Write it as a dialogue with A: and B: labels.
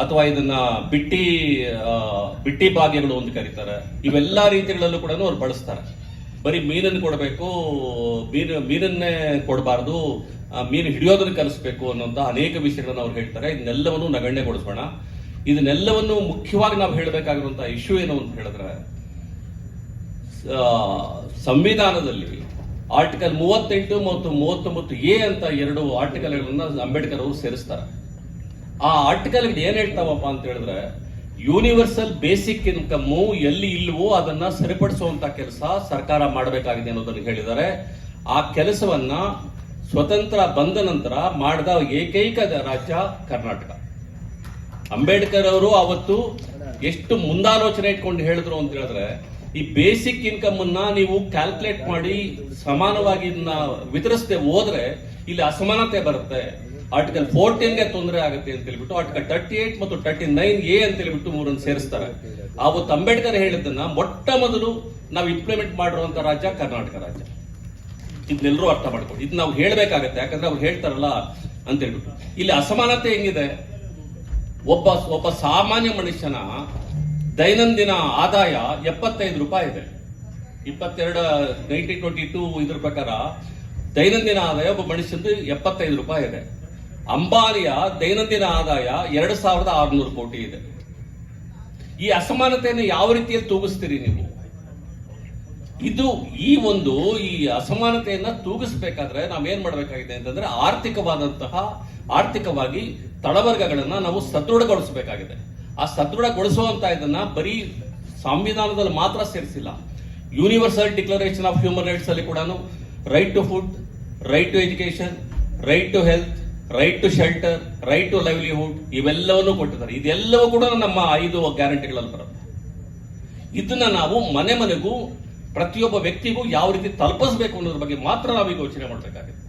A: ಅಥವಾ ಇದನ್ನ ಬಿಟ್ಟಿ ಭಾಗ್ಯಗಳು ಅಂತ ಕರೀತಾರೆ. ಇವೆಲ್ಲ ರೀತಿಗಳಲ್ಲೂ ಕೂಡ ಅವ್ರು ಬಳಸ್ತಾರೆ. ಬರೀ ಮೀನನ್ನು ಕೊಡಬೇಕು, ಮೀನನ್ನೇ ಕೊಡಬಾರ್ದು, ಮೀನು ಹಿಡಿಯೋದನ್ನ ಕಲಿಸ್ಬೇಕು ಅನ್ನೋಂಥ ಅನೇಕ ವಿಷಯಗಳನ್ನು ಅವ್ರು ಹೇಳ್ತಾರೆ. ಇದನ್ನೆಲ್ಲವನ್ನು ನಗಣ್ಯಗೊಳಿಸೋಣ. ಇದನ್ನೆಲ್ಲವನ್ನು ಮುಖ್ಯವಾಗಿ ನಾವು ಹೇಳಬೇಕಾಗಿರುವಂತಹ ಇಶ್ಯೂ ಏನು ಅಂತ ಹೇಳಿದ್ರೆ, ಸಂವಿಧಾನದಲ್ಲಿ ಆರ್ಟಿಕಲ್ 38 ಮತ್ತು 39A ಅಂತ 2 ಆರ್ಟಿಕಲ್ಗಳನ್ನ ಅಂಬೇಡ್ಕರ್ ಅವರು ಸೇರಿಸ್ತಾರೆ. ಆ ಆರ್ಟಿಕಲ್ ಏನ್ ಹೇಳ್ತಾವಪ್ಪ ಅಂತ ಹೇಳಿದ್ರೆ, ಯೂನಿವರ್ಸಲ್ ಬೇಸಿಕ್ ಇನ್ಕಮ್ ಎಲ್ಲಿ ಇಲ್ವೋ ಅದನ್ನ ಸರಿಪಡಿಸುವಂತ ಕೆಲಸ ಸರ್ಕಾರ ಮಾಡಬೇಕಾಗಿದೆ ಅನ್ನೋದನ್ನು ಹೇಳಿದ್ದಾರೆ. ಆ ಕೆಲಸವನ್ನ ಸ್ವತಂತ್ರ ಬಂದ ನಂತರ ಮಾಡಿದ ಏಕೈಕ ರಾಜ್ಯ ಕರ್ನಾಟಕ. ಅಂಬೇಡ್ಕರ್ ಅವರು ಅವತ್ತು ಎಷ್ಟು ಮುಂದಾಲೋಚನೆ ಇಟ್ಕೊಂಡು ಹೇಳಿದ್ರು ಅಂತ ಹೇಳಿದ್ರೆ, ಈ ಬೇಸಿಕ್ ಇನ್ಕಮ್ ಅನ್ನ ನೀವು ಕ್ಯಾಲ್ಕುಲೇಟ್ ಮಾಡಿ ಸಮಾನವಾಗಿ ವಿತರಿಸದೆ ಹೋದ್ರೆ ಇಲ್ಲಿ ಅಸಮಾನತೆ ಬರುತ್ತೆ. ಆರ್ಟಿಕಲ್ 14ಗೆ ತೊಂದರೆ ಆಗುತ್ತೆ ಅಂತ ಹೇಳ್ಬಿಟ್ಟು ಆರ್ಟಿಕಲ್ 38 ಮತ್ತು 39A ಅಂತ ಹೇಳ್ಬಿಟ್ಟು 3 ಸೇರಿಸ್ತಾರೆ. ಅವತ್ತು ಅಂಬೇಡ್ಕರ್ ಹೇಳಿದ್ದನ್ನ ಮೊಟ್ಟ ಮೊದಲು ನಾವು ಇಂಪ್ಲಿಮೆಂಟ್ ಮಾಡಿರುವಂತ ರಾಜ್ಯ ಕರ್ನಾಟಕ ರಾಜ್ಯ. ಇದನ್ನೆಲ್ಲರೂ ಅರ್ಥ ಮಾಡ್ಕೊಂಡು ಇದು ನಾವು ಹೇಳ್ಬೇಕಾಗತ್ತೆ. ಯಾಕಂದ್ರೆ ಅವ್ರು ಹೇಳ್ತಾರಲ್ಲ ಅಂತ ಹೇಳ್ಬಿಟ್ಟು ಇಲ್ಲಿ ಅಸಮಾನತೆ ಹೆಂಗಿದೆ. ಒಬ್ಬ ಸಾಮಾನ್ಯ ಮನುಷ್ಯನ ದೈನಂದಿನ ಆದಾಯ 75 ರೂಪಾಯಿ ಇದೆ. 1922 ಇದ್ರ ಪ್ರಕಾರ ದೈನಂದಿನ ಆದಾಯ ಒಬ್ಬ ಮನುಷ್ಯಂದು 75 ರೂಪಾಯಿ ಇದೆ. ಅಂಬಾನಿಯ ದೈನಂದಿನ ಆದಾಯ 2600 ಕೋಟಿ ಇದೆ. ಈ ಅಸಮಾನತೆಯನ್ನು ಯಾವ ರೀತಿಯಲ್ಲಿ ತೂಗಿಸ್ತೀರಿ ನೀವು? ಈ ಅಸಮಾನತೆಯನ್ನ ತೂಗಿಸಬೇಕಾದ್ರೆ ನಾವೇನ್ ಮಾಡಬೇಕಾಗಿದೆ ಅಂತಂದ್ರೆ, ಆರ್ಥಿಕವಾಗಿ ತಳವರ್ಗಗಳನ್ನ ನಾವು ಸದೃಢಗೊಳಿಸಬೇಕಾಗಿದೆ. ಆ ಸದೃಢಗೊಳಿಸುವಂತ ಇದನ್ನ ಬರೀ ಸಂವಿಧಾನದಲ್ಲಿ ಮಾತ್ರ ಸೇರಿಸಿಲ್ಲ, universal declaration of human rights ಅಲ್ಲಿ ಕೂಡ right to food, right to education, right to health, right to shelter, right to livelihood ಇವೆಲ್ಲವನ್ನೂ ಕೊಟ್ಟಿದ್ದಾರೆ. ಇದೆಲ್ಲವೂ ಕೂಡ ನಮ್ಮ 5 ಗ್ಯಾರಂಟಿಗಳಲ್ಲಿ ಬರುತ್ತೆ. ಇದನ್ನ ನಾವು ಮನೆಗೂ ಪ್ರತಿಯೊಬ್ಬ ವ್ಯಕ್ತಿಗೂ ಯಾವ ರೀತಿ ತಲುಪಿಸಬೇಕು ಅನ್ನೋದ್ರ ಬಗ್ಗೆ ಮಾತ್ರ ನಾವೀಗ ಯೋಚನೆ ಮಾಡಬೇಕಾಗುತ್ತೆ.